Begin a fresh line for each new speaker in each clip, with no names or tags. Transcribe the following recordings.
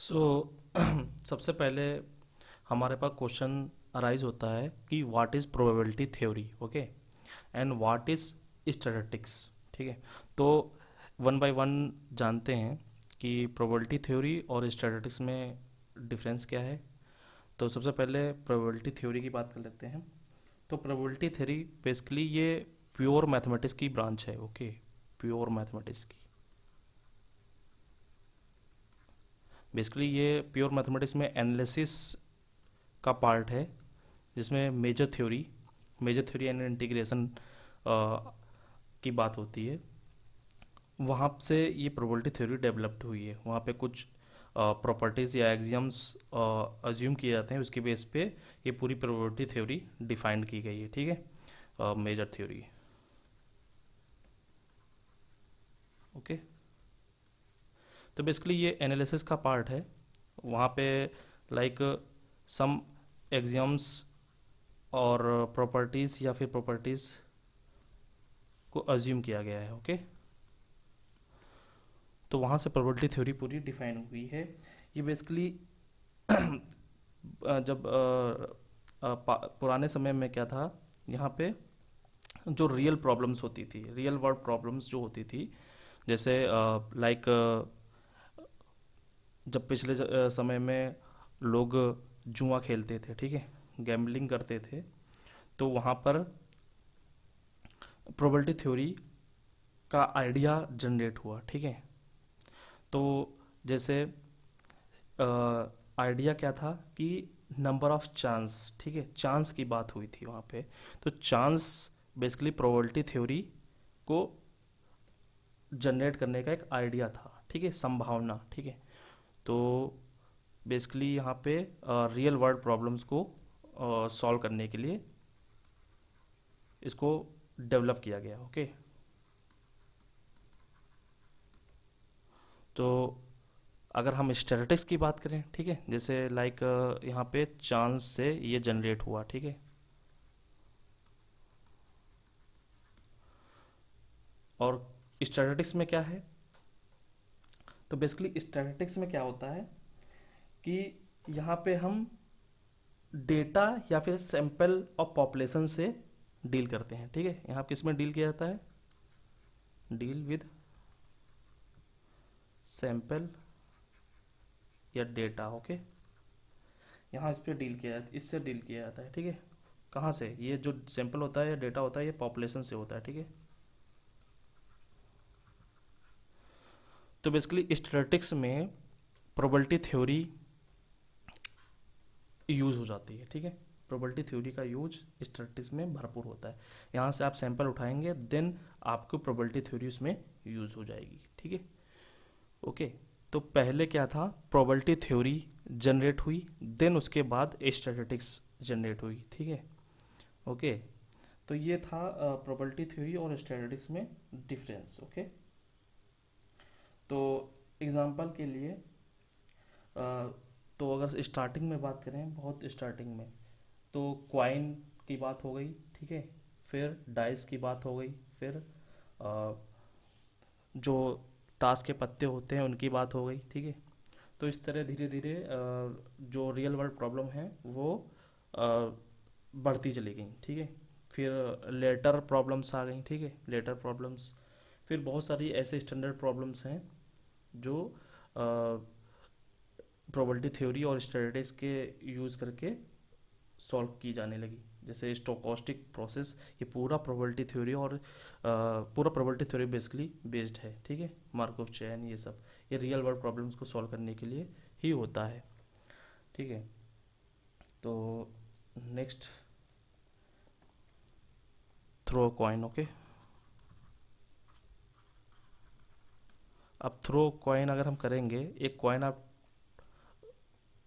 सो सबसे पहले हमारे पास क्वेश्चन अराइज होता है कि what is probability theory, okay, and what is statistics. ठीक है, तो वन बाय वन जानते हैं कि प्रोबेबिलिटी थ्योरी और स्टैटिस्टिक्स में डिफरेंस क्या है। तो सबसे पहले प्रोबेबिलिटी थ्योरी की बात कर लेते हैं। तो प्रोबेबिलिटी थ्योरी बेसिकली ये प्योर मैथमेटिक्स की ब्रांच है, ओके, प्योर मैथमेटिक्स की। बेसिकली ये प्योर मैथमेटिक्स में एनालिसिस का पार्ट है, जिसमें मेजर थ्योरी एंड इंटीग्रेशन की बात होती है। वहाँ से ये प्रोबेबिलिटी थ्योरी डेवलप्ड हुई है। वहाँ पे कुछ प्रॉपर्टीज़ या एग्जाम्स अज्यूम किए जाते हैं, उसके बेस पे ये पूरी प्रोबेबिलिटी थ्योरी डिफाइंड की गई है। ठीक है, मेजर थ्योरी, ओके। तो बेसिकली ये एनालिसिस का पार्ट है। वहाँ पे लाइक सम एग्जाम्स और प्रॉपर्टीज़ या फिर प्रॉपर्टीज़ को अज्यूम किया गया है, ओके। तो वहाँ से प्रोबेबिलिटी थ्योरी पूरी डिफाइन हुई है। ये बेसिकली जब पुराने समय में क्या था, यहाँ पे जो रियल प्रॉब्लम्स होती थी, रियल वर्ल्ड प्रॉब्लम्स जो होती थी, जैसे लाइक जब पिछले समय में लोग जुआ खेलते थे, ठीक है, गैम्बलिंग करते थे, तो वहाँ पर प्रोबेबिलिटी थ्योरी का आइडिया जनरेट हुआ। ठीक है, तो जैसे आइडिया क्या था कि नंबर ऑफ चांस, ठीक है, चांस की बात हुई थी वहाँ पे। तो चांस बेसिकली प्रोबेबिलिटी थ्योरी को जनरेट करने का एक आइडिया था, ठीक है, संभावना। ठीक है, तो बेसिकली यहाँ पे रियल वर्ल्ड प्रॉब्लम्स को सॉल्व करने के लिए इसको डेवलप किया गया, ओके। तो अगर हम स्टैटिस्टिक्स की बात करें, ठीक है, जैसे लाइक यहाँ पे चांस से ये जनरेट हुआ, ठीक है। और स्टैटिस्टिक्स में क्या है, तो बेसिकली स्टैटिस्टिक्स में क्या होता है कि यहाँ पे हम डेटा या फिर सैंपल ऑफ पॉपुलेशन से डील करते हैं। ठीक है, यहाँ किस में डील किया जाता है, डील विद सैंपल या डेटा, ओके। यहाँ इस पे डील किया जाता है, इससे डील किया जाता है। ठीक है, कहाँ से, ये जो सैंपल होता है या डेटा होता है ये पॉपुलेशन से होता है। ठीक है, तो बेसिकली स्टैटिस्टिक्स में प्रोबेबिलिटी थ्योरी यूज़ हो जाती है। ठीक है, प्रोबेबिलिटी थ्योरी का यूज स्टैटिस्टिक्स में भरपूर होता है। यहाँ से आप सैंपल उठाएंगे, देन आपको प्रोबेबिलिटी थ्योरी उसमें यूज़ हो जाएगी। ठीक है, ओके। तो पहले क्या था, प्रोबेबिलिटी थ्योरी जनरेट हुई, देन उसके बाद स्टैटिस्टिक्स जनरेट हुई। ठीक है, ओके। तो ये था प्रोबेबिलिटी थ्योरी और स्टैटिस्टिक्स में डिफरेंस, ओके। तो एग्जांपल के लिए तो अगर स्टार्टिंग में बात करें, बहुत स्टार्टिंग में, तो क्वाइन की बात हो गई, ठीक है, फिर डाइस की बात हो गई, फिर अ, जो ताश के पत्ते होते हैं उनकी बात हो गई। ठीक है, तो इस तरह धीरे धीरे जो रियल वर्ल्ड प्रॉब्लम है वो अ, बढ़ती चली गई। ठीक है, फिर लेटर प्रॉब्लम्स आ गई। ठीक है, लेटर प्रॉब्लम्स, फिर बहुत सारी ऐसे स्टैंडर्ड प्रॉब्लम्स हैं जो प्रोबेबिलिटी थ्योरी और स्टैटिस्टिक्स के यूज़ करके सॉल्व की जाने लगी। जैसे स्टोकास्टिक प्रोसेस, ये पूरा प्रोबेबिलिटी थ्योरी और पूरा प्रोबेबिलिटी थ्योरी बेसिकली बेस्ड है। ठीक है, मार्कोव चेन, ये सब ये रियल वर्ल्ड प्रॉब्लम्स को सॉल्व करने के लिए ही होता है। ठीक है, तो नेक्स्ट, थ्रो कॉइन, ओके। अब थ्रो कॉइन अगर हम करेंगे, एक कॉइन आप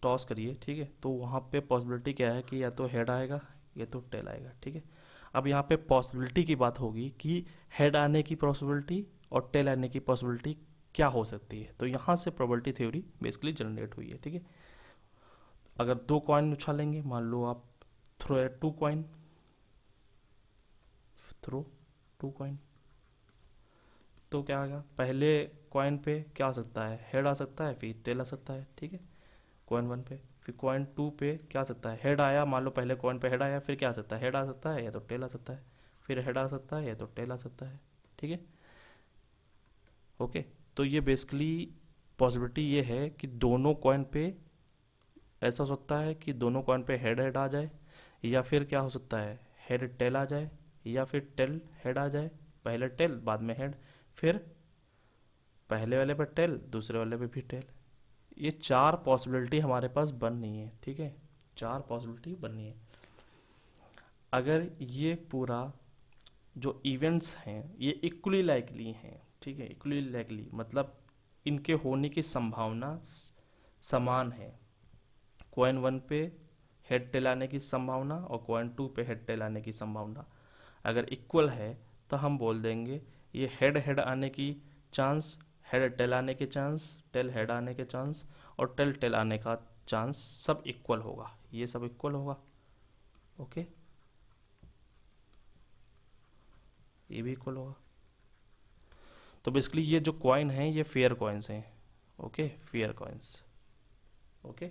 टॉस करिए, ठीक है, तो वहाँ पे पॉसिबिलिटी क्या है कि या तो हेड आएगा या तो टेल आएगा। ठीक है, अब यहाँ पे पॉसिबिलिटी की बात होगी कि हेड आने की पॉसिबिलिटी और टेल आने की पॉसिबिलिटी क्या हो सकती है। तो यहाँ से प्रोबेबिलिटी थ्योरी बेसिकली जनरेट हुई है। ठीक है, अगर दो कॉइन उछालेंगे, मान लो आप throw two coin, throw two coin, तो क्या आएगा, पहले कॉइन पे क्या आ सकता है, हेड आ सकता है, फिर टेल आ सकता है, ठीक है, कॉइन 1 पे। फिर कॉइन 2 पे क्या आ सकता है, हेड आया, मान लो पहले कॉइन पे हेड आया, फिर क्या आ सकता है, हेड आ सकता है या तो टेल आ सकता है, फिर हेड आ सकता है या तो टेल आ सकता है, ठीक है, ओके। तो ये बेसिकली पॉसिबिलिटी ये है कि दोनों कॉइन पे ऐसा हो सकता है कि दोनों कॉइन पे हेड हेड आ जाए, या फिर क्या हो सकता है, हेड टेल आ जाए, या फिर टेल हेड आ जाए, पहले टेल बाद में हेड, फिर पहले वाले पे टेल दूसरे वाले पे भी टेल। ये 4 पॉसिबिलिटी हमारे पास बन रही है, ठीक है, 4 पॉसिबिलिटी बन रही है। अगर ये पूरा जो इवेंट्स हैं ये इक्वली लाइकली हैं, ठीक है, इक्वली लाइकली मतलब इनके होने की संभावना समान है। कॉइन 1 पे हेड टेल आने की संभावना और कॉइन 2 पे हेड टेल आने की संभावना अगर इक्वल है तो हम बोल देंगे ये हेड हेड आने की चांस, हेड टेल आने के चांस, टेल हेड आने के चांस और टेल टेल आने का चांस सब इक्वल होगा, ये सब इक्वल होगा, ओके, ये भी इक्वल होगा। तो बेसिकली ये जो कॉइन है ये फेयर कॉइन्स हैं, ओके, फेयर कॉइन्स, ओके।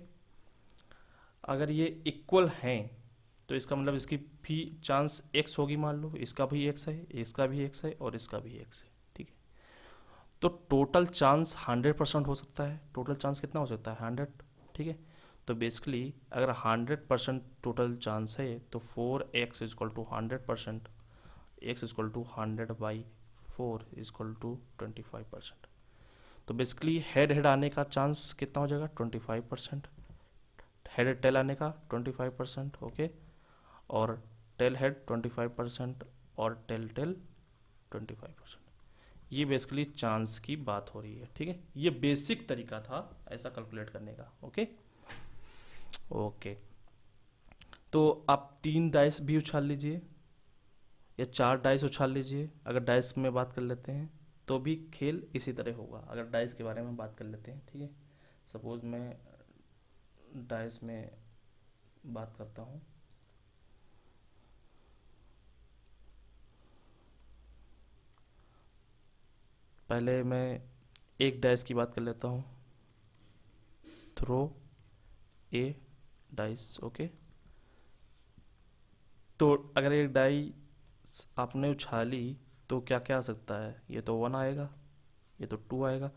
अगर ये इक्वल हैं तो इसका मतलब इसकी भी चांस एक्स होगी, मान लो इसका भी एक्स है, इसका भी एक्स है और इसका भी एक्स है, ठीक है। तो टोटल चांस 100% हो सकता है। टोटल चांस कितना हो सकता है, 100, ठीक है। तो बेसिकली अगर 100% टोटल चांस है तो 4x is equal to 100%, x is equal to 100/4 is equal to 25%। तो बेसिकली हेड हेड आने का चांस कितना हो जाएगा, 25%, हेड टेल आने का 25%, ओके, और टेल हेड 25% और टेल टेल 25%। ये बेसिकली चांस की बात हो रही है, ठीक है। ये बेसिक तरीका था ऐसा कैलकुलेट करने का, ओके ओके। तो आप 3 डाइस भी उछाल लीजिए या 4 डाइस उछाल लीजिए। अगर डाइस में बात कर लेते हैं तो भी खेल इसी तरह होगा। अगर डाइस के बारे में बात कर लेते हैं, ठीक है, सपोज मैं डाइस में बात करता हूँ। पहले मैं एक डाइस की बात कर लेता हूँ, थ्रो ए डाइस, ओके। तो अगर एक डाइस आपने उछाली तो क्या क्या आ सकता है, ये तो 1 आएगा, ये तो 2 आएगा,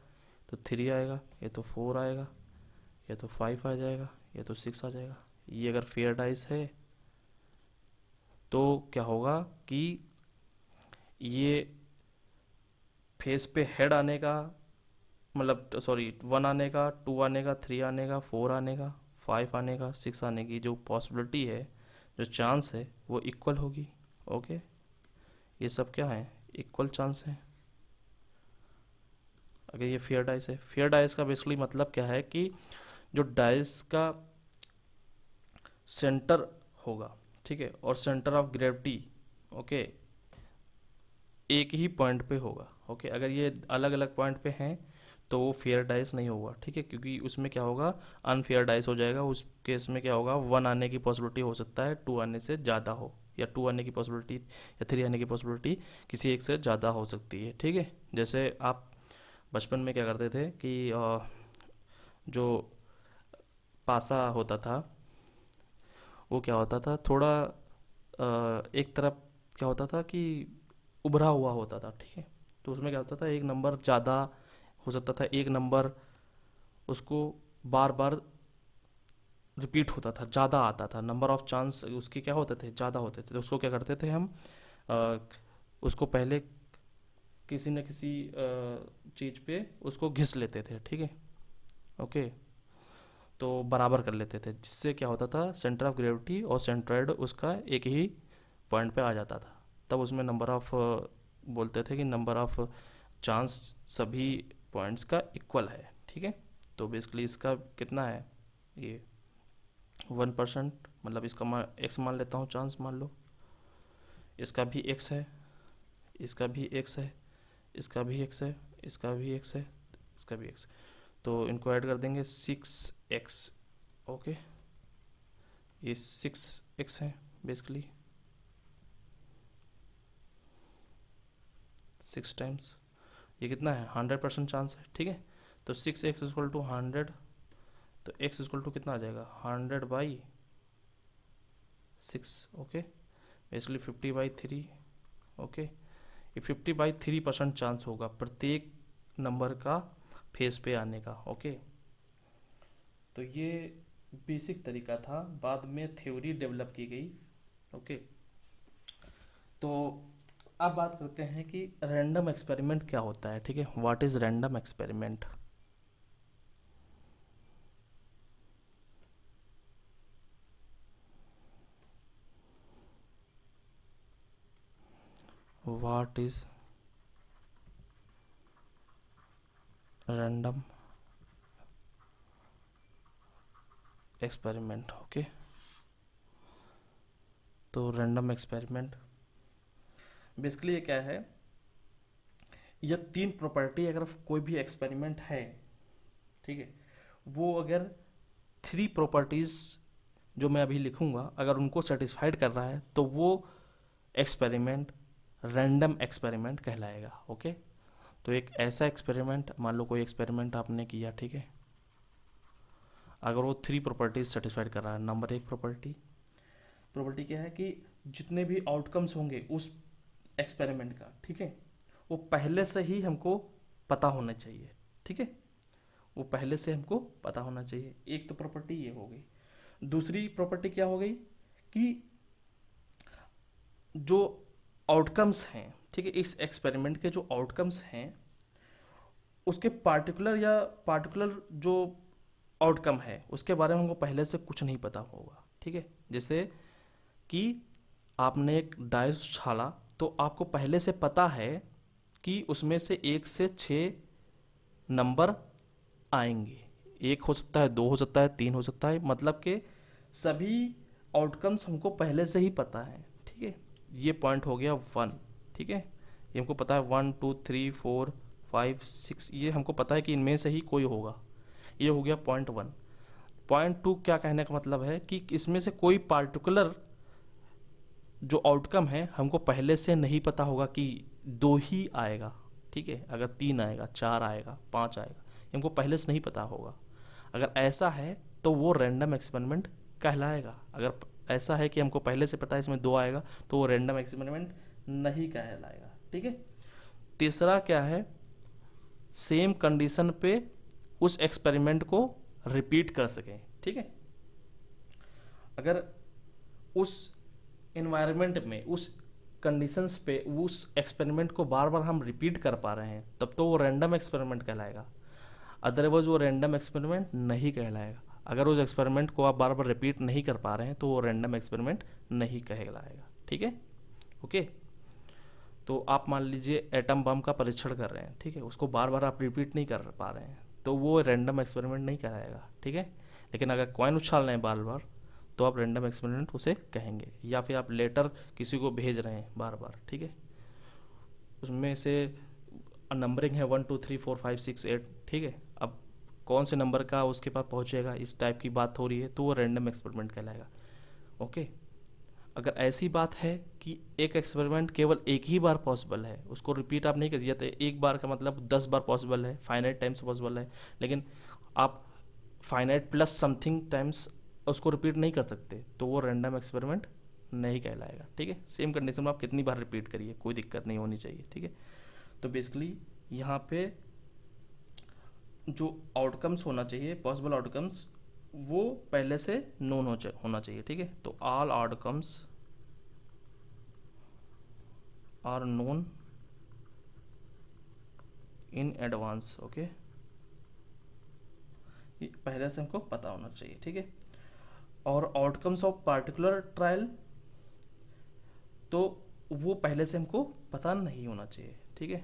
तो 3 आएगा, ये तो 4 आएगा, ये तो 5 आ जाएगा, ये तो 6 आ जाएगा। ये अगर फेयर डाइस है तो क्या होगा कि ये फेस पे हेड आने का मतलब सॉरी 1 आने का, 2 आने का, 3 आने का, 4 आने का, 5 आने का, 6 आने की जो पॉसिबिलिटी है, जो चांस है वो इक्वल होगी, ओके। ये सब क्या है, इक्वल चांस है अगर ये फेयर डाइस है। फेयर डाइस का बेसिकली मतलब क्या है कि जो डाइस का सेंटर होगा, ठीक है, और सेंटर ऑफ ग्रेविटी, ओके, एक ही पॉइंट पे होगा, ओके। अगर ये अलग अलग पॉइंट पे हैं तो वो फेयर डाइस नहीं होगा, ठीक है, क्योंकि उसमें क्या होगा, अनफेयर डाइस हो जाएगा। उस केस में क्या होगा, 1 आने की पॉसिबिलिटी हो सकता है 2 आने से ज़्यादा हो, या 2 आने की पॉसिबिलिटी या 3 आने की पॉसिबिलिटी किसी एक से ज़्यादा हो सकती है, ठीक है। जैसे आप बचपन में क्या करते थे कि जो पासा होता था वो क्या होता था, थोड़ा एक तरफ क्या होता था कि उभरा हुआ होता था, ठीक है। तो उसमें क्या होता था, एक नंबर ज़्यादा हो सकता था, एक नंबर उसको बार बार रिपीट होता था, ज़्यादा आता था, नंबर ऑफ चांस उसके क्या होते थे, ज़्यादा होते थे। तो उसको क्या करते थे हम, अ, उसको पहले किसी न किसी चीज़ पे उसको घिस लेते थे, ठीक है, ओके। तो बराबर कर लेते थे, जिससे क्या होता था, सेंटर ऑफ ग्रेविटी और सेंट्रॉइड उसका एक ही पॉइंट पे आ जाता था। तब उसमें नंबर ऑफ बोलते थे कि नंबर ऑफ चांस सभी पॉइंट्स का इक्वल है, ठीक है। तो बेसिकली इसका कितना है, ये 1%, मतलब इसका एक्स मान लेता हूँ, चांस मान लो, इसका भी एक्स है, इसका भी एक्स है, इसका भी एक्स है, इसका भी एक्स है, इसका भी एक्स। तो इनको ऐड कर देंगे 6x, ओके। ये 6x है बेसिकली, 6 टाइम्स ये कितना है 100% चांस है, ठीक है। तो 6x इक्वल टू 100, तो x इक्वल टू कितना आ जाएगा 100/6, ओके। Basically 50/3, okay. ये 50/3% चांस होगा प्रत्येक नंबर का फेस पे आने का, ओके। तो ये बेसिक तरीका था, बाद में थ्योरी डेवलप की गई, ओके। तो अब बात करते हैं कि रैंडम एक्सपेरिमेंट क्या होता है, ठीक है। What is random experiment? What is random experiment, okay. तो रैंडम एक्सपेरिमेंट बेसिकली ये क्या है, यह 3 प्रॉपर्टी अगर कोई भी एक्सपेरिमेंट है, ठीक है, वो अगर 3 प्रॉपर्टीज जो मैं अभी लिखूंगा अगर उनको सेटिस्फाइड कर रहा है तो वो एक्सपेरिमेंट रैंडम एक्सपेरिमेंट कहलाएगा, ओके। तो एक ऐसा एक्सपेरिमेंट, मान लो कोई एक्सपेरिमेंट आपने किया, ठीक है, अगर वो 3 प्रॉपर्टीज सेटिस्फाइड कर रहा है। नंबर 1 प्रॉपर्टी क्या है कि जितने भी आउटकम्स होंगे उस एक्सपेरिमेंट का, ठीक है, वो पहले से ही हमको पता होना चाहिए, ठीक है, वो पहले से हमको पता होना चाहिए। एक तो प्रॉपर्टी ये हो गई। दूसरी प्रॉपर्टी क्या हो गई कि जो आउटकम्स हैं, ठीक है, इस एक्सपेरिमेंट के जो आउटकम्स हैं उसके पार्टिकुलर जो आउटकम है उसके बारे में हमको पहले से कुछ नहीं पता होगा, ठीक है। जैसे कि आपने एक डाइस उछाला तो आपको पहले से पता है कि उसमें से 1 से 6 नंबर आएंगे। 1 हो सकता है, 2 हो सकता है, 3 हो सकता है, मतलब कि सभी आउटकम्स हमको पहले से ही पता है, ठीक है। ये पॉइंट हो गया 1, ठीक है। ये हमको पता है 1 2 3 4 5 6, ये हमको पता है कि इनमें से ही कोई होगा। ये हो गया पॉइंट 1। पॉइंट 2 क्या कहने का मतलब है कि इसमें से कोई पार्टिकुलर जो आउटकम है हमको पहले से नहीं पता होगा कि 2 ही आएगा, ठीक है। अगर 3 आएगा, 4 आएगा, 5 आएगा, ये हमको पहले से नहीं पता होगा। अगर ऐसा है तो वो रैंडम एक्सपेरिमेंट कहलाएगा। अगर ऐसा है कि हमको पहले से पता है इसमें 2 आएगा तो वो रैंडम एक्सपेरिमेंट नहीं कहलाएगा, ठीक है। तीसरा क्या है, सेम कंडीशन पे उस एक्सपेरिमेंट को रिपीट कर सकें, ठीक है। अगर उस इन्वायरमेंट में उस कंडीशंस पे उस एक्सपेरिमेंट को बार बार हम रिपीट कर पा रहे हैं तब तो वो रैंडम एक्सपेरिमेंट कहलाएगा। अदरवाइज वो रैंडम एक्सपेरिमेंट नहीं कहलाएगा। अगर उस एक्सपेरिमेंट को आप बार बार रिपीट नहीं कर पा रहे हैं तो वो रैंडम एक्सपेरिमेंट नहीं कहलाएगा, ठीक है, ओके। तो आप मान लीजिए एटम बम का परीक्षण कर रहे हैं, ठीक है, उसको बार बार आप रिपीट नहीं कर पा रहे हैं तो वो रैंडम एक्सपेरिमेंट नहीं कहलाएगा, ठीक है। लेकिन अगर कॉइन उछाल रहे हैं बार बार तो आप रैंडम एक्सपेरिमेंट उसे कहेंगे। या फिर आप लेटर किसी को भेज रहे हैं बार बार, ठीक है, उसमें से नंबरिंग है 1 2 3 4 5 6 8, ठीक है। अब कौन से नंबर का उसके पास पहुंचेगा, इस टाइप की बात हो रही है तो वो रैंडम एक्सपेरिमेंट कहलाएगा, ओके। अगर ऐसी बात है कि एक एक्सपेरिमेंट केवल एक ही बार पॉसिबल है, उसको रिपीट आप नहीं कर सकते, एक बार का मतलब 10 बार पॉसिबल है, फाइनाइट टाइम्स पॉसिबल है, लेकिन आप फाइनाइट प्लस समथिंग टाइम्स उसको रिपीट नहीं कर सकते तो वो रैंडम एक्सपेरिमेंट नहीं कहलाएगा, ठीक है। सेम कंडीशन में आप कितनी बार रिपीट करिए, कोई दिक्कत नहीं होनी चाहिए, ठीक है। तो बेसिकली यहाँ पे जो आउटकम्स होना चाहिए, पॉसिबल आउटकम्स, वो पहले से नोन होना चाहिए, ठीक है। तो all outcomes are known in advance, okay. ये पहले से हमको पता होना चाहिए, ठीक है। और आउटकम्स ऑफ पार्टिकुलर ट्रायल तो वो पहले से हमको पता नहीं होना चाहिए, ठीक है।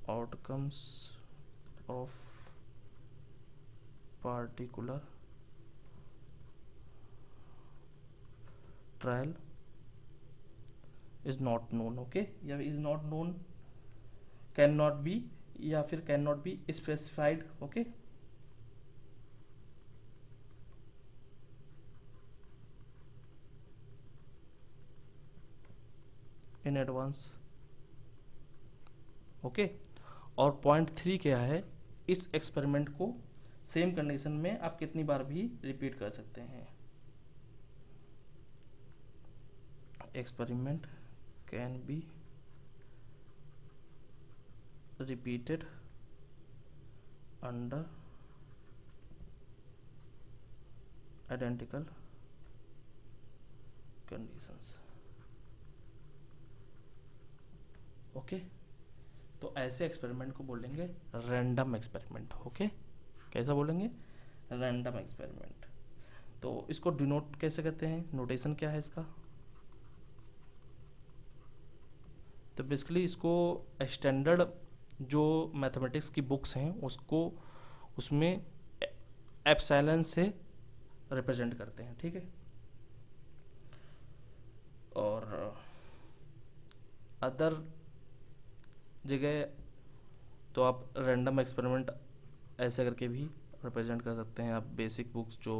Outcomes of particular trial is not known, okay, या is not known, can not be, या फिर can not be specified, okay. In advance, okay. और पॉइंट 3 क्या है, इस एक्सपेरिमेंट को सेम कंडीशन में आप कितनी बार भी रिपीट कर सकते हैं। Experiment can be repeated under identical conditions. Okay, तो ऐसे एक्सपेरिमेंट को बोलेंगे रैंडम एक्सपेरिमेंट। ओके, कैसा बोलेंगे, रैंडम एक्सपेरिमेंट। तो इसको डिनोट कैसे करते हैं, नोटेशन क्या है इसका, तो बेसिकली इसको स्टैंडर्ड जो मैथमेटिक्स की बुक्स हैं उसको उसमें एप्सिलॉन से रिप्रेजेंट करते हैं, ठीक है। और अदर जगह तो आप रैंडम एक्सपेरिमेंट ऐसे करके भी रिप्रेजेंट कर सकते हैं। आप बेसिक बुक्स जो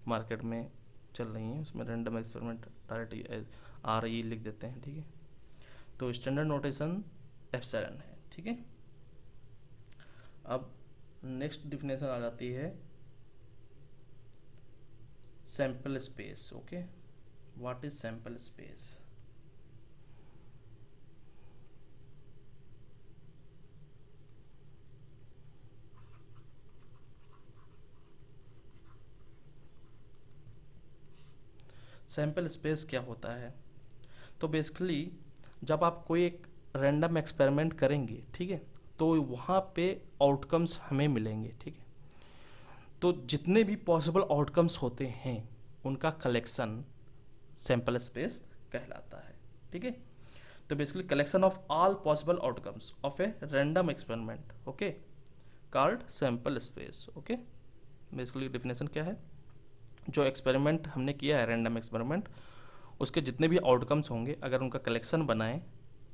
मार्केट में चल रही हैं उसमें रैंडम एक्सपेरिमेंट डायरेक्ट RE लिख देते हैं, ठीक है। तो स्टैंडर्ड नोटेशन एप्सिलॉन है, ठीक है। अब नेक्स्ट डिफिनेशन आ जाती है sample space. Okay, what is sample space. Sample space क्या होता है, तो बेसिकली जब आप कोई एक रैंडम एक्सपेरिमेंट करेंगे, ठीक है, तो वहाँ पे आउटकम्स हमें मिलेंगे, ठीक है। तो जितने भी पॉसिबल आउटकम्स होते हैं उनका कलेक्शन सैंपल स्पेस कहलाता है, ठीक है। तो basically collection of all possible outcomes of a random experiment, okay, called sample space. Okay, basically definition क्या है, जो एक्सपेरिमेंट हमने किया है रैंडम एक्सपेरिमेंट उसके जितने भी आउटकम्स होंगे अगर उनका कलेक्शन बनाएं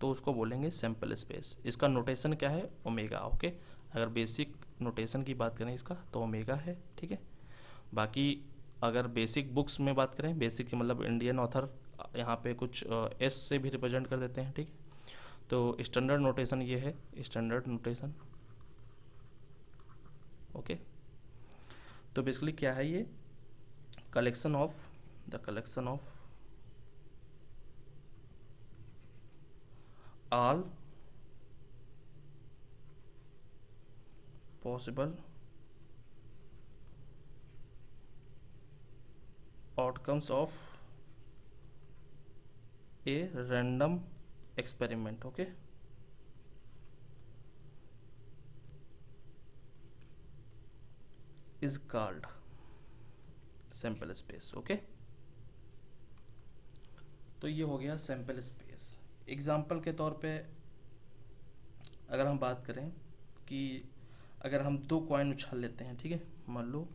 तो उसको बोलेंगे सैंपल स्पेस। इसका नोटेशन क्या है, ओमेगा। ओके, अगर बेसिक नोटेशन की बात करें इसका तो ओमेगा है, ठीक है। बाकी अगर बेसिक बुक्स में बात करें, बेसिक मतलब इंडियन ऑथर यहाँ पे कुछ एस से भी रिप्रेजेंट कर देते हैं, ठीक है। तो स्टैंडर्ड नोटेशन ये है, स्टैंडर्ड नोटेशन। ओके, तो बेसिकली क्या है ये, collection of all possible outcomes of a random experiment, okay, is called sample space। okay, तो ये हो गया सैंपल स्पेस। एग्जाम्पल के तौर पे अगर हम बात करें कि अगर हम 2 कॉइन उछाल लेते हैं, ठीक है, मान लो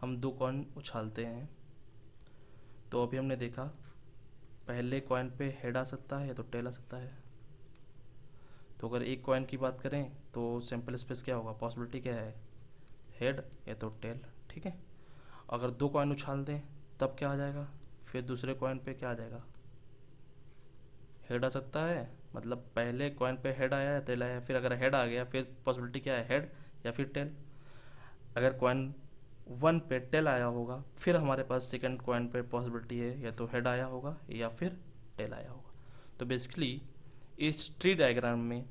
हम 2 कॉइन उछालते हैं तो अभी हमने देखा पहले कॉइन पे हेड आ सकता है या तो टेल आ सकता है। तो अगर एक कॉइन की बात करें तो सैंपल स्पेस क्या होगा, पॉसिबिलिटी क्या है, हेड या तो टेल, ठीक है। अगर 2 कॉइन उछाल दें तब क्या आ जाएगा, फिर दूसरे कॉइन पे क्या आ जाएगा, हेड आ सकता है, मतलब पहले कॉइन पे हेड आया या टेल आया, फिर अगर हेड आ गया फिर पॉसिबिलिटी क्या है, हेड या फिर टेल। अगर कॉइन 1 पे टेल आया होगा फिर हमारे पास सेकंड कॉइन पे पॉसिबिलिटी है या तो हेड आया होगा या फिर टेल आया होगा। तो बेसिकली इस ट्री डायग्राम में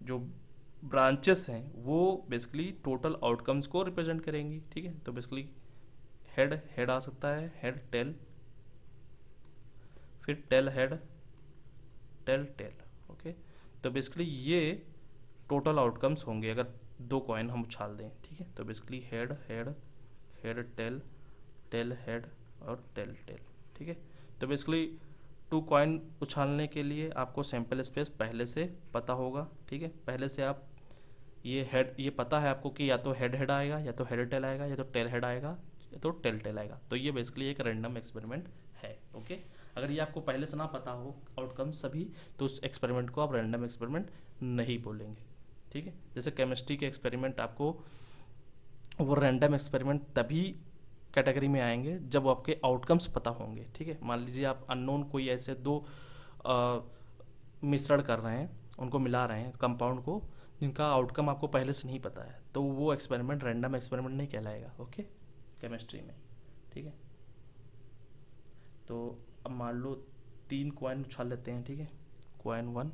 जो ब्रांचेस हैं वो बेसिकली टोटल आउटकम्स को रिप्रेजेंट करेंगी, ठीक है। तो बेसिकली हेड आ सकता है, हेड टेल, फिर tail head, tail tail. Okay, तो बेसिकली ये टोटल आउटकम्स होंगे अगर 2 कॉइन हम उछाल दें, ठीक है। तो basically head head head tail, tail head और टेल टेल, ठीक है। तो बेसिकली 2 कॉइन उछालने के लिए आपको सैंपल स्पेस पहले से पता होगा, ठीक है। पहले से आप ये पता है आपको कि या तो हेड हेड आएगा या तो हेड टेल आएगा या तो टेल हेड आएगा या तो टेल टेल आएगा। तो ये बेसिकली एक रैंडम एक्सपेरिमेंट है। ओके, अगर ये आपको पहले से ना पता हो आउटकम सभी तो उस एक्सपेरिमेंट को आप रैंडम एक्सपेरिमेंट नहीं बोलेंगे, ठीक है। जैसे केमिस्ट्री के एक्सपेरिमेंट आपको वो रैंडम एक्सपेरिमेंट तभी कैटेगरी में आएंगे जब आपके आउटकम्स पता होंगे, ठीक है। मान लीजिए आप अननोन कोई ऐसे 2 मिश्रण कर रहे हैं, उनको मिला रहे हैं कंपाउंड को, जिनका आउटकम आपको पहले से नहीं पता है, तो वो एक्सपेरिमेंट रैंडम एक्सपेरिमेंट नहीं कहलाएगा। ओके, केमिस्ट्री में। ठीक है, तो अब मान लो 3 कॉइन उछाल लेते हैं। ठीक है, कॉइन 1,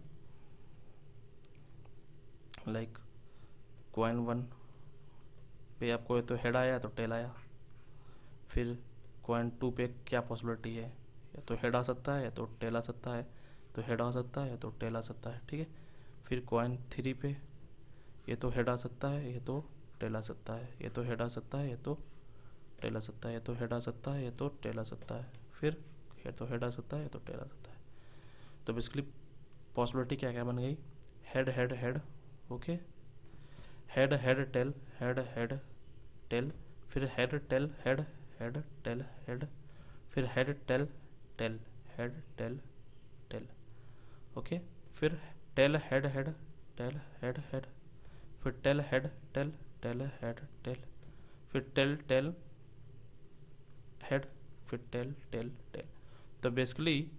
लाइक कॉइन 1 पे आपको तो हेड आया तो टेल आया। फिर कॉइन 2 पे क्या पॉसिबिलिटी है, या तो हेड आ सकता है या तो टेल आ सकता है, तो हेड आ सकता है या तो टेल आ सकता है। ठीक है, फिर कॉइन 3 पे ये तो हेड आ सकता है, ये तो टेल आ सकता है, ये तो हेड आ सकता है, ये तो टेल आ सकता है, ये तो हेड आ सकता है, ये तो टेल आ सकता है, फिर ये तो हेड आ सकता है, ये तो टेल आ सकता है। तो बेसिकली पॉसिबिलिटी क्या क्या बन गई, head head head. Okay, head head tail, head head tail, फिर head tail head, head tail head, फिर head tail tail, head tail tail. Okay, फिर tail head head, tail head head, फिर tail head tail, tail head tail, फिर tail tail head, फिर tail tail tail. तो basically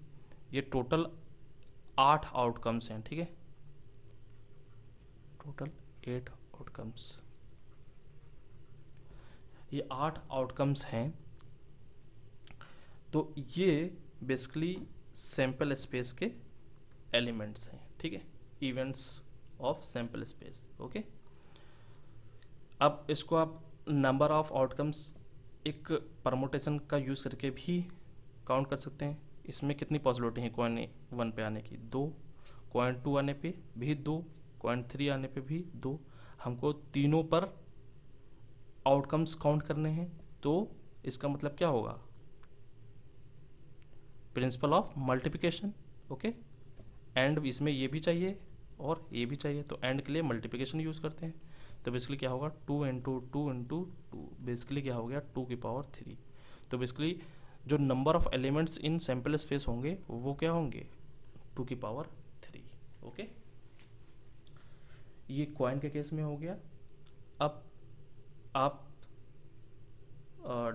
ये total 8 outcomes हैं। ठीक है, टोटल 8 आउटकम्स, ये 8 आउटकम्स हैं। तो ये बेसिकली सैंपल स्पेस के एलिमेंट्स हैं। ठीक है, events of sample space. Okay, अब इसको आप नंबर ऑफ आउटकम्स एक परमोटेशन का यूज़ करके भी काउंट कर सकते हैं। इसमें कितनी पॉसिबिलिटी है कॉइन 1 पे आने की, 2, कॉइन 2 आने पे भी 2, कॉइन 3 आने पे भी 2। हमको तीनों पर आउटकम्स काउंट करने हैं, तो इसका मतलब क्या होगा, principle of multiplication. Okay, and इसमें ये भी चाहिए और ये भी चाहिए, तो एंड के लिए मल्टीप्लिकेशन यूज़ करते हैं। तो बेसिकली क्या होगा, 2 इंटू 2 इंटू 2, बेसिकली क्या हो गया 2 की पावर 3। तो बेसिकली जो number of elements in sample space होंगे वो क्या होंगे, 2 की पावर 3। ओके, ये कॉइन के केस में हो गया। अब आप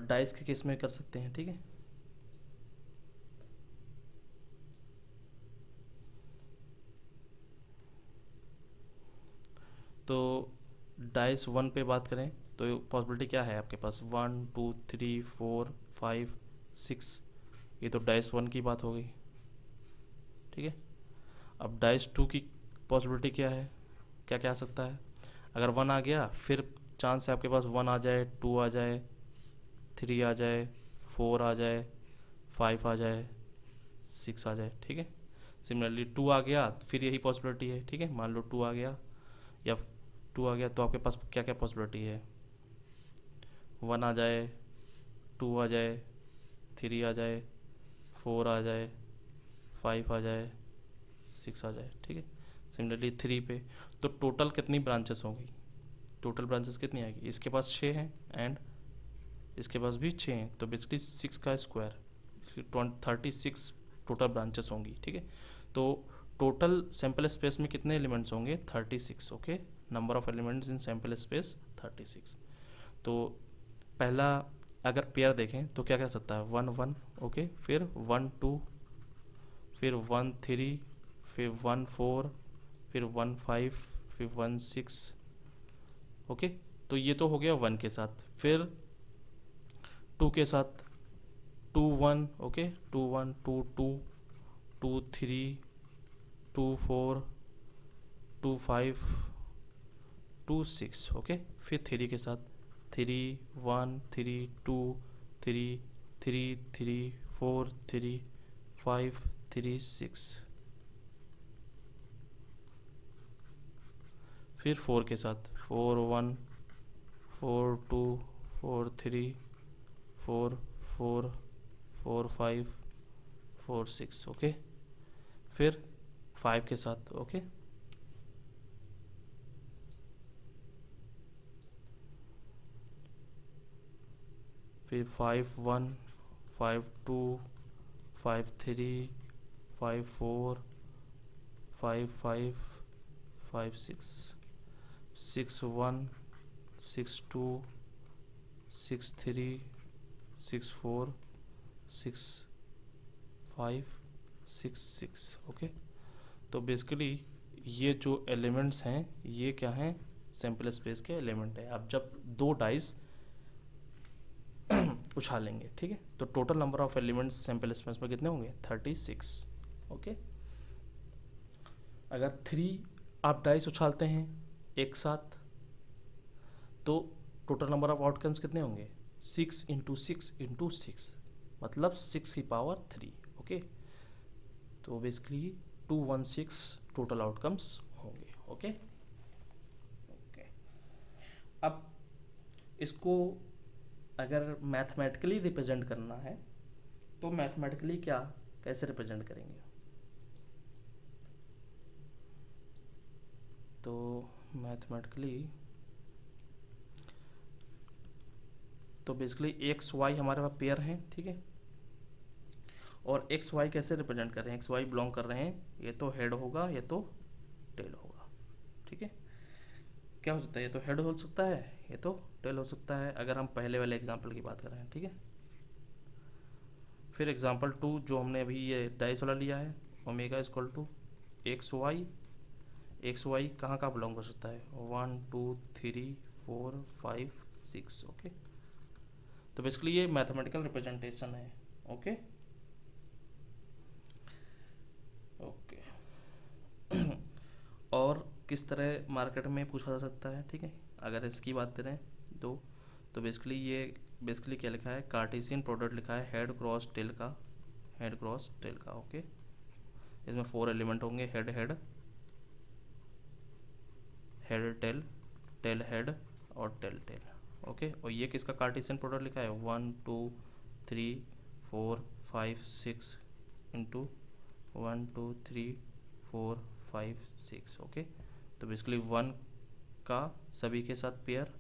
डाइस के केस में कर सकते हैं। ठीक है, तो डाइस 1 पे बात करें तो पॉसिबिलिटी क्या है आपके पास, 1 2 3 4 5 6, ये तो डाइस 1 की बात हो गई। ठीक है, अब डाइस 2 की पॉसिबिलिटी क्या है, क्या क्या आ सकता है, अगर 1 आ गया फिर चांस है आपके पास 1 आ जाए, 2 आ जाए, 3 आ जाए, 4 आ जाए, 5 आ जाए, 6 आ जाए। ठीक है, सिमिलरली 2 आ गया फिर यही पॉसिबिलिटी है। ठीक है, मान लो 2 आ गया या 2 आ गया तो आपके पास क्या क्या पॉसिबिलिटी है, 1 आ जाए, 2 आ जाए, 3 आ जाए, 4 आ जाए, 5 आ जाए, 6 आ जाए। ठीक है, सिमिलरली 3 पे तो टोटल कितनी ब्रांचेस होंगी, टोटल ब्रांचेस कितनी आएगी, इसके पास 6 हैं एंड इसके पास भी 6 हैं, तो बेसिकली 6 का स्क्वायर, इसलिए 36 टोटल ब्रांचेस होंगी। ठीक है, तो टोटल सैंपल स्पेस में कितने एलिमेंट्स होंगे, 36। Okay, number of elements in sample space 36। तो पहला अगर पेयर देखें तो क्या कह सकता है, 1 1, ओके, फिर 1 2, फिर 1 3, फिर 1 4, फिर 1 5, फिर 1 6। ओके, तो ये तो हो गया 1 के साथ। फिर 2 के साथ 2 1, ओके, 2 1 2 2, 2 3, 2 4, 2 5, 2 6। ओके, फिर 3 के साथ 3 1 3 2 3 3 3 4 3 5 3 6। फिर 4 के साथ 4 1 4 2 4 3 4 4 4 5 4 6। ओके, फिर 5 के साथ, ओके, फिर 5 1 5 2 5 3 5 4 5 5 5 6 6 1 6 2 6 3 6 4 6 5 6 6। ओके, तो बेसिकली ये जो एलिमेंट्स हैं ये क्या हैं, सैम्पल स्पेस के एलिमेंट है। अब जब दो डाइस उछालेंगे, ठीक है, तो total number of elements sample space में कितने होंगे, 36। ओके, अगर 3 आप डाइस उछालते हैं एक साथ तो टोटल नंबर ऑफ आउटकम्स कितने होंगे, 6 इंटू 6 इंटू 6, मतलब 6 की पावर 3। ओके, तो बेसिकली 216 टोटल आउटकम्स होंगे। ओके ओके, अब इसको अगर मैथमेटिकली रिप्रेजेंट करना है तो मैथमेटिकली क्या, कैसे रिप्रेजेंट करेंगे, तो मैथमेटिकली तो बेसिकली एक्स वाई हमारे पास पेयर हैं, ठीक है, और एक्स वाई कैसे रिप्रेजेंट कर रहे हैं, एक्स वाई बिलोंग कर रहे हैं, ये तो हेड होगा ये तो टेल होगा, ठीक है। क्या हो सकता है, ये तो हेड हो सकता है ये तो टेल हो सकता है, अगर हम पहले वाले एग्जांपल की बात कर रहे हैं, ठीक है। फिर एग्जांपल 2 जो हमने अभी ये डाइस वाला लिया है, omega equal to X Y कहाँ कहाँ बिलोंग कर सकता है, 1 2 3 4 5 6। ओके, तो बेसिकली ये मैथमेटिकल रिप्रेजेंटेशन है। ओके ओके और किस तरह मार्केट में पूछा जा सकता है, ठीक है, अगर इसकी बात करें तो बेसिकली ये बेसिकली क्या लिखा है, कार्टेशियन प्रोडक्ट लिखा है हेड क्रॉस टेल का। ओके, इसमें 4 एलिमेंट होंगे, head head head tail tail head और टेल टेल। ओके, और ये किसका कार्टेशियन प्रोडक्ट लिखा है, 1 2 3 4 5 6 इंटू 1 2 3 4 5 6। ओके, तो बेसिकली 1 का सभी के साथ पेयर,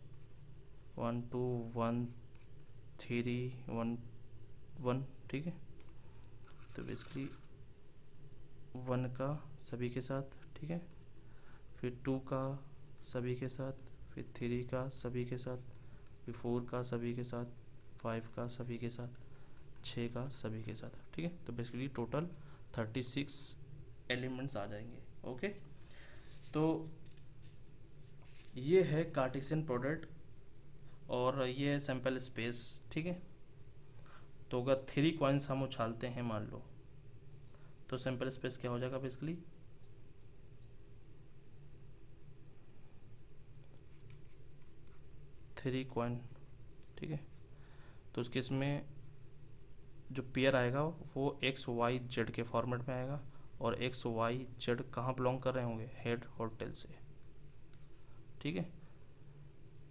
1 2 1 3 1 1, ठीक है, तो बेसिकली 1 का सभी के साथ, ठीक है, फिर 2 का सभी के साथ, फिर 3 का सभी के साथ, फिर 4 का सभी के साथ, 5 का सभी के साथ, 6 का सभी के साथ, ठीक है, तो बेसिकली टोटल 36 एलिमेंट्स आ जाएंगे। ओके, तो ये है कार्टेशियन प्रोडक्ट और ये है सैम्पल स्पेस, ठीक है। तो अगर 3 कॉइन्स हम उछालते हैं मान लो, तो सैम्पल स्पेस क्या हो जाएगा, बेसिकली 3 कॉइन, ठीक है, तो उस केस में जो पेयर आएगा वो एक्स वाई जेड के फॉर्मेट में आएगा, और एक्स वाई जेड कहाँ बिलोंग कर रहे होंगे, हेड और टेल से, ठीक है,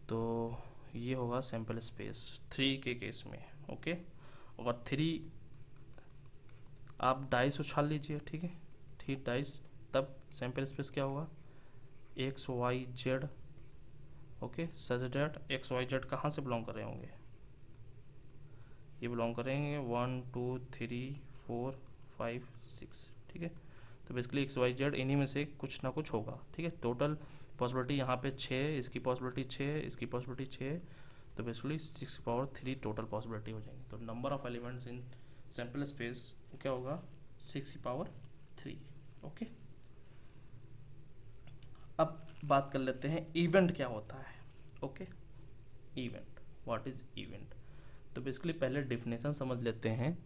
तो ये होगा सैम्पल स्पेस 3 के केस में। ओके, और 3 आप डाइस उछाल लीजिए, ठीक है, 3 डाइस, तब सैम्पल स्पेस क्या होगा, एक्स वाई जेड। ओके, सच डेट एक्स वाई जेड कहाँ से बिलोंग कर रहे होंगे, ये बिलोंग करेंगे 1 2 3 4 5 6, ठीक है, तो बेसिकली एक्स वाई जेड इन्हीं में से कुछ ना कुछ होगा, ठीक है। टोटल पॉसिबिलिटी यहाँ पे 6, इसकी पॉसिबिलिटी 6, इसकी पॉसिबिलिटी 6, तो बेसिकली 6 पावर 3 टोटल पॉसिबिलिटी हो जाएंगी। तो number of elements in sample space क्या होगा, 6 पावर 3। ओके, अब बात कर लेते हैं इवेंट क्या होता है। Okay, event, what is event, तो बेसिकली पहले डिफिनेशन समझ लेते हैं,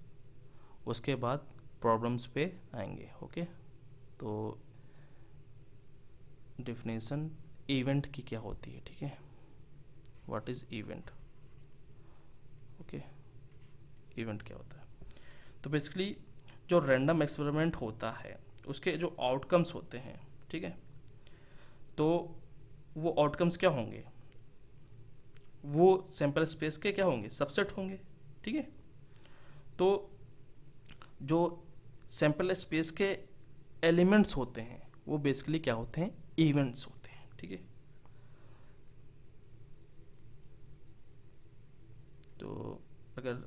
उसके बाद प्रॉब्लम्स पे आएंगे। ओके, तो डिफिनेशन इवेंट की क्या होती है, ठीक है, what is event. Okay, event क्या होता है, तो बेसिकली जो रैंडम एक्सपेरिमेंट होता है उसके जो आउटकम्स होते हैं, ठीक है, तो वो आउटकम्स क्या होंगे, वो सैम्पल स्पेस के क्या होंगे, सबसेट होंगे, ठीक है। तो जो सैम्पल स्पेस के एलिमेंट्स होते हैं वो बेसिकली क्या होते हैं, इवेंट्स होते हैं, ठीक है। तो अगर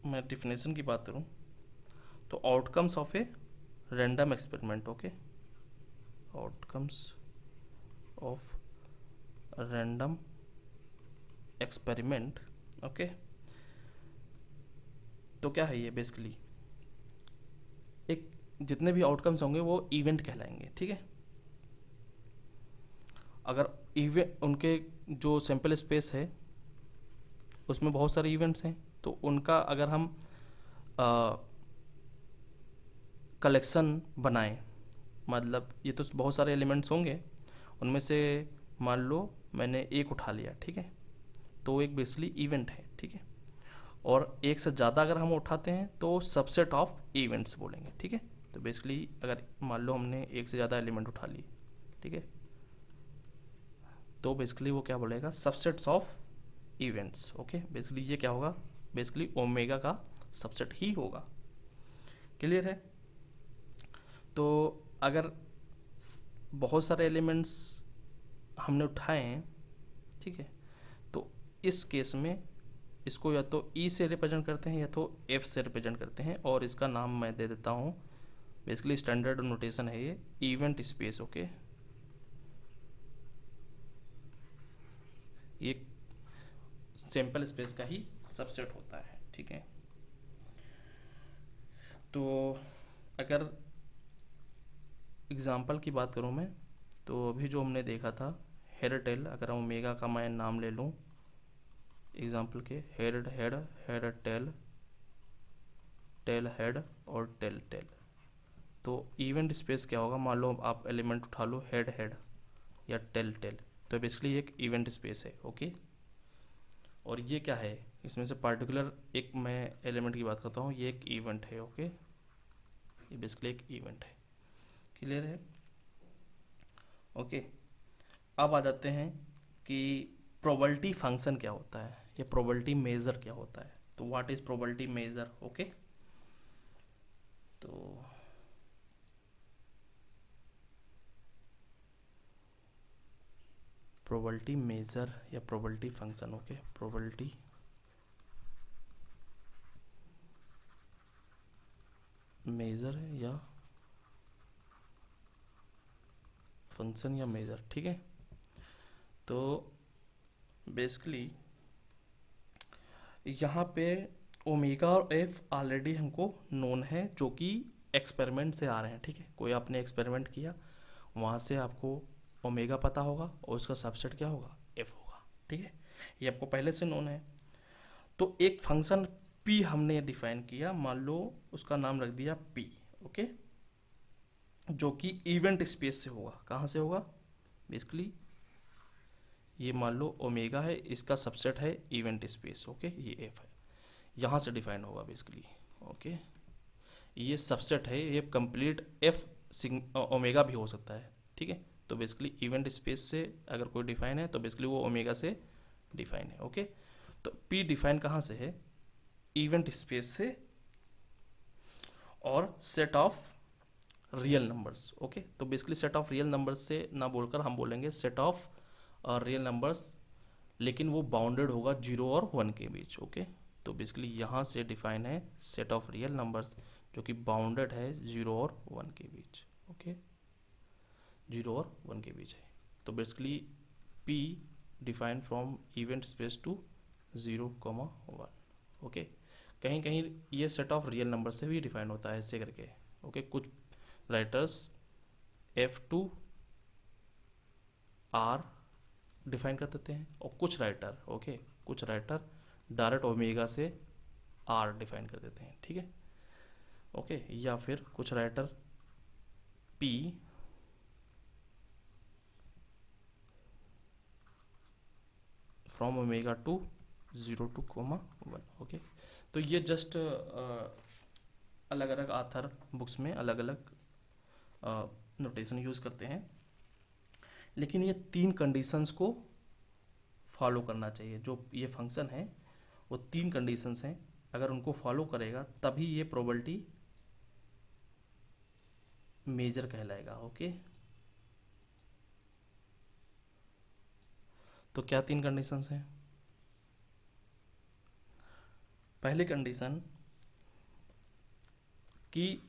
मैं डिफिनेशन की बात करूं तो outcomes of a random experiment, okay, outcomes of random experiment. Okay, तो क्या है ये, बेसिकली एक जितने भी आउटकम्स होंगे वो इवेंट कहलाएंगे, ठीक है। अगर इवेंट उनके जो सैम्पल स्पेस है उसमें बहुत सारे इवेंट्स हैं, तो उनका अगर हम कलेक्शन बनाएं, मतलब ये तो बहुत सारे एलिमेंट्स होंगे, उनमें से मान लो मैंने एक उठा लिया, ठीक है, तो एक बेसिकली इवेंट है, ठीक है। और एक से ज़्यादा अगर हम उठाते हैं तो सबसेट ऑफ इवेंट्स बोलेंगे, ठीक है। तो बेसिकली अगर मान लो हमने एक से ज़्यादा एलिमेंट उठा लिए, ठीक है, तो बेसिकली वो क्या बोलेगा, subsets of events. Okay, basically ये क्या होगा, बेसिकली ओमेगा का सबसेट ही होगा। क्लियर है। तो अगर बहुत सारे एलिमेंट्स हमने उठाए हैं, ठीक है, तो इस केस में इसको या तो ई से रिप्रेजेंट करते हैं या तो एफ से रिप्रेजेंट करते हैं, और इसका नाम मैं दे देता हूँ, बेसिकली स्टैंडर्ड नोटेशन है ये, इवेंट स्पेस। ओके, ये सैंपल स्पेस का ही सबसेट होता है, ठीक है। तो अगर एग्जाम्पल की बात करूँ मैं, तो अभी जो हमने देखा था हेड टेल, अगर हम ओमेगा का मैं नाम ले लूँ एग्जाम्पल के, head head head tail, tail head और टेल टेल, तो इवेंट स्पेस क्या होगा, मान लो आप एलिमेंट उठा लो हेड हेड या टेल टेल, तो बेसिकली एक इवेंट स्पेस है। ओके, और ये क्या है, इसमें से पार्टिकुलर एक मैं एलिमेंट की बात करता हूँ, ये एक इवेंट है। ओके, ये बेसिकली एक इवेंट है। क्लियर है। ओके, अब आ जाते हैं कि प्रोबेबिलिटी फंक्शन क्या होता है या प्रोबेबिलिटी मेजर क्या होता है। तो what is probability measure. Okay, तो प्रोबेबिलिटी मेजर या probability function. Okay, probability measure या फंक्शन या मेजर, ठीक है। तो बेसिकली यहाँ पे ओमेगा और एफ ऑलरेडी हमको नोन है, जो कि एक्सपेरिमेंट से आ रहे हैं, ठीक है। कोई आपने एक्सपेरिमेंट किया, वहाँ से आपको ओमेगा पता होगा और उसका सबसेट क्या होगा, एफ होगा, ठीक है। ये आपको पहले से नोन है। तो एक फंक्शन पी हमने डिफाइन किया, मान लो उसका नाम रख दिया पी। ओके, जो कि इवेंट स्पेस से होगा। कहाँ से होगा, बेसिकली ये मान लो ओमेगा है, इसका सबसेट है इवेंट स्पेस। ओके, ये एफ है, यहाँ से डिफाइन होगा बेसिकली। ओके, ये सबसेट है, ये कंप्लीट एफ ओमेगा भी हो सकता है, ठीक है। तो बेसिकली इवेंट स्पेस से अगर कोई डिफाइन है तो बेसिकली वो ओमेगा से डिफाइन है। ओके, तो पी डिफाइन कहाँ से है, इवेंट स्पेस से और set of real numbers. Okay, तो basically set of real numbers से ना बोलकर हम बोलेंगे सेट ऑफ रियल नंबर्स, लेकिन वो बाउंडेड होगा 0 और 1 के बीच। ओके, तो बेसिकली यहाँ से डिफाइन है सेट ऑफ रियल नंबर्स जो कि बाउंडेड है 0 और 1 के बीच। ओके, 0 और 1 के बीच है। तो basically P define from event space to 0, 1। Okay, कहीं कहीं ये सेट ऑफ रियल नंबर से भी डिफाइन होता है ऐसे करके। ओके, कुछ राइटर्स F2 R डिफाइन कर देते हैं, और कुछ राइटर कुछ राइटर डायरेक्ट ओमेगा से R डिफाइन कर देते हैं, ठीक है। ओके, या फिर कुछ writer P from omega to 0, 2, 1। Okay, तो ये जस्ट अलग अलग आथर बुक्स में अलग अलग नोटेशन यूज़ करते हैं, लेकिन ये 3 कंडीशंस को फॉलो करना चाहिए। जो ये फंक्शन है वो 3 कंडीशंस हैं, अगर उनको फॉलो करेगा तभी ये प्रोबेबिलिटी मेजर कहलाएगा। ओके, तो क्या 3 कंडीशंस हैं। पहली कंडीशन कि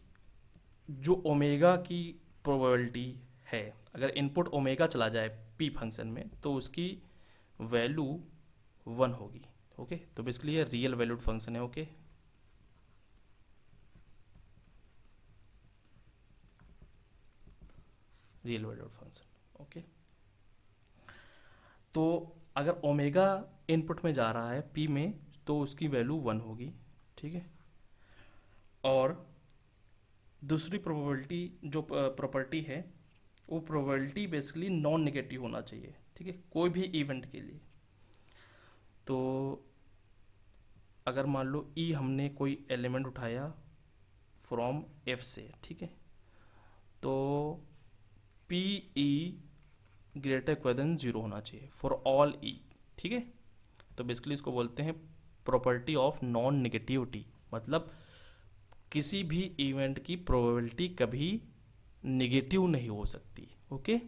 जो ओमेगा की प्रोबेबिलिटी है, अगर इनपुट ओमेगा चला जाए पी फंक्शन में तो उसकी वैल्यू 1 होगी। ओके, तो बेसिकली ये रियल वैल्यूड फंक्शन है। Okay, real valued function. Okay, तो अगर ओमेगा इनपुट में जा रहा है पी में, तो उसकी वैल्यू 1 होगी, ठीक है। और दूसरी प्रोबेबिलिटी जो प्रॉपर्टी है, वो प्रोबेबिलिटी बेसिकली नॉन नेगेटिव होना चाहिए, ठीक है, कोई भी इवेंट के लिए। तो अगर मान लो ई हमने कोई एलिमेंट उठाया फ्रॉम एफ से, ठीक है, तो P E greater equal than 0 होना चाहिए फॉर ऑल ई, ठीक है। तो बेसिकली इसको बोलते हैं प्रॉपर्टी ऑफ नॉन नेगेटिविटी, मतलब किसी भी इवेंट की प्रोबेबिलिटी कभी निगेटिव नहीं हो सकती, ओके।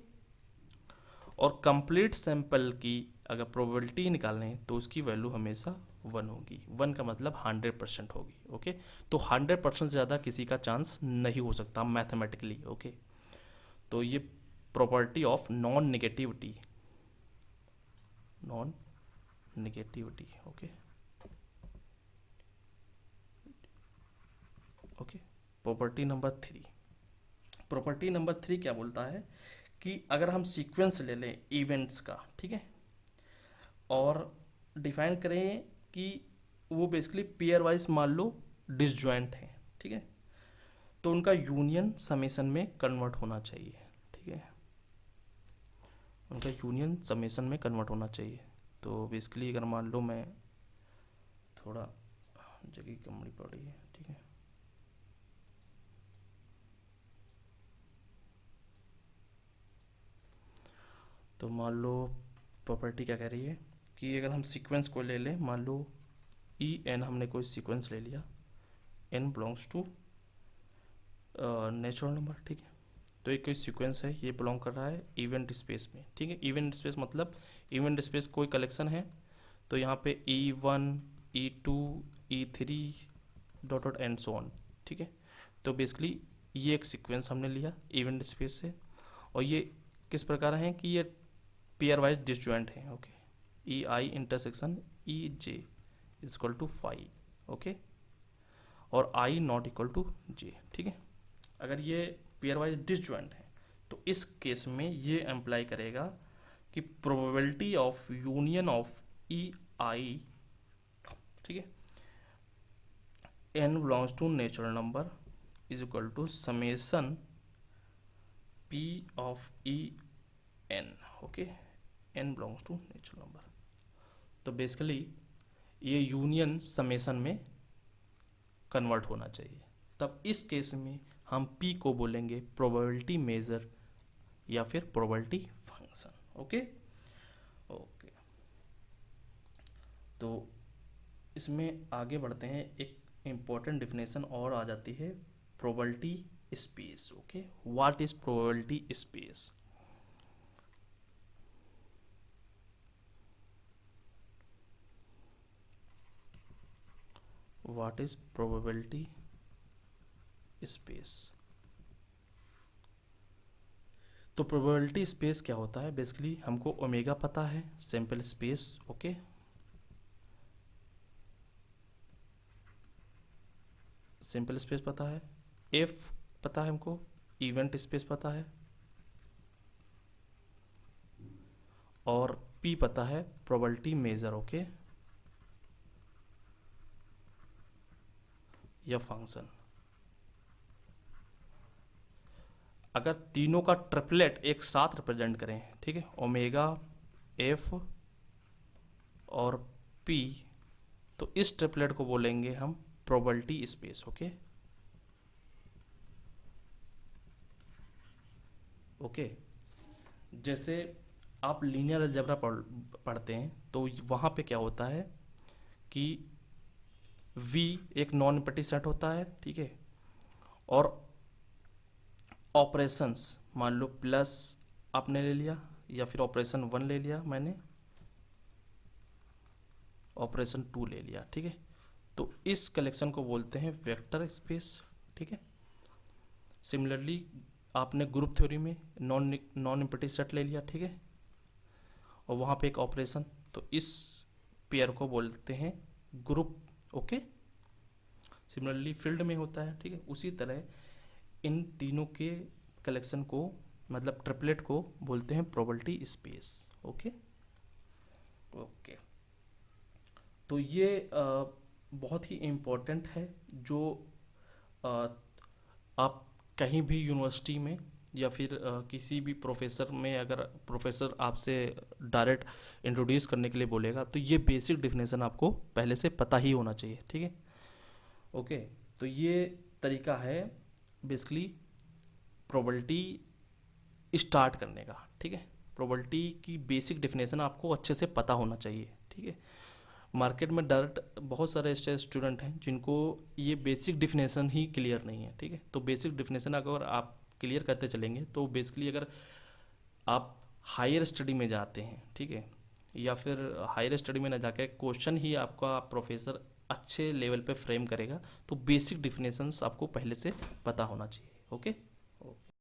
और कंप्लीट सैंपल की अगर प्रोबेबिलिटी निकालें तो उसकी वैल्यू हमेशा 1 होगी। 1 का मतलब 100% होगी, ओके। तो 100% से ज़्यादा किसी का चांस नहीं हो सकता मैथमेटिकली, ओके। तो ये property of non negativity, non negativity, okay okay. Property number 3 क्या बोलता है कि अगर हम सीक्वेंस ले लें इवेंट्स का, ठीक है, और डिफाइन करें कि वो बेसिकली पेयर वाइज मान लो डिसजॉइंट है, ठीक है, तो उनका यूनियन समेसन में कन्वर्ट होना चाहिए, ठीक है, उनका यूनियन समेसन में कन्वर्ट होना चाहिए। तो बेसिकली अगर मान लो मैं थोड़ा जगह कमनी पड़ रही है, ठीक है, तो मान लो प्रॉपर्टी क्या कह रही है कि अगर हम सीक्वेंस को ले लें, मान लो ई एन हमने कोई सीक्वेंस ले लिया, N belongs to natural number, ठीक है। तो एक कोई सीक्वेंस है, ये बिलोंग कर रहा है इवेंट स्पेस में, ठीक है। इवेंट स्पेस मतलब इवेंट स्पेस कोई कलेक्शन है, तो यहाँ पे E1 E2 E3 dot dot and so on, ठीक है। तो बेसिकली ये एक सीक्वेंस हमने लिया इवेंट स्पेस से, और ये किस प्रकार है कि ये पेयर वाइज डिसजॉइंट है, okay. E I intersection E J is equal to 5, okay, और I not equal to J, ठीक है। अगर ये पेयर वाइज डिसजॉइंट है तो इस केस में ये एम्प्लाई करेगा कि probability of union of E I, ठीक है, N belongs to natural number is equal to summation P of E N, okay, N belongs to natural number. तो बेसिकली ये यूनियन समेसन में कन्वर्ट होना चाहिए। तब इस केस में हम p को बोलेंगे प्रोबेबिलिटी मेजर या फिर प्रोबेबिलिटी फंक्शन, ओके ओके। तो इसमें आगे बढ़ते हैं, एक इम्पॉर्टेंट डिफिनेशन और आ जाती है probability space, okay. What is probability space? What is probability space? तो प्रोबेबिलिटी स्पेस क्या होता है? बेसिकली हमको ओमेगा पता है, sample space, okay, sample space पता है, एफ पता है हमको, इवेंट स्पेस पता है, और पी पता है प्रोबेबिलिटी मेजर, ओके, या फंक्शन। अगर तीनों का ट्रिपलेट एक साथ रिप्रेजेंट करें, ठीक है, ओमेगा, एफ और पी, तो इस ट्रिपलेट को बोलेंगे हम प्रोबेबिलिटी स्पेस, ओके ओके। जैसे आप लीनियर अलजेब्रा पढ़ते हैं तो वहाँ पे क्या होता है कि V एक नॉन इम्पैक्टिव सेट होता है, ठीक है, और ऑपरेशंस मान लो प्लस आपने ले लिया या फिर ऑपरेशन 1 ले लिया, मैंने ऑपरेशन 2 ले लिया, ठीक है। तो इस कलेक्शन को बोलते हैं वेक्टर स्पेस, ठीक है। सिमिलरली आपने ग्रुप थ्योरी में नॉन इम्पैक्टिव सेट ले लिया, ठीक है, और वहाँ पे एक ऑपरेशन, तो इस पेयर को बोलते हैं ग्रुप, ओके। सिमिलरली फील्ड में होता है, ठीक है। उसी तरह इन तीनों के कलेक्शन को मतलब ट्रिपलेट को बोलते हैं प्रोबेबिलिटी स्पेस, ओके। ओके। तो ये बहुत ही इम्पोर्टेंट है, जो अ, आप कहीं भी यूनिवर्सिटी में या फिर किसी भी प्रोफेसर में, अगर प्रोफेसर आपसे डायरेक्ट इंट्रोड्यूस करने के लिए बोलेगा, तो ये बेसिक डिफिनेशन आपको पहले से पता ही होना चाहिए, ठीक है। ओके। तो ये तरीका है बेसिकली प्रोबेबिलिटी स्टार्ट करने का, ठीक है। प्रोबेबिलिटी की बेसिक डिफिनेशन आपको अच्छे से पता होना चाहिए, ठीक है। मार्केट में डायरेक्ट बहुत सारे ऐसे स्टूडेंट हैं जिनको ये बेसिक डिफिनेशन ही क्लियर नहीं है, ठीक है। तो बेसिक डिफिनेशन अगर आप क्लियर करते चलेंगे, तो बेसिकली अगर आप हायर स्टडी में जाते हैं, ठीक है, या फिर हायर स्टडी में ना जाके क्वेश्चन ही आपका प्रोफेसर अच्छे लेवल पे फ्रेम करेगा, तो बेसिक डिफिनेशंस आपको पहले से पता होना चाहिए। ओके।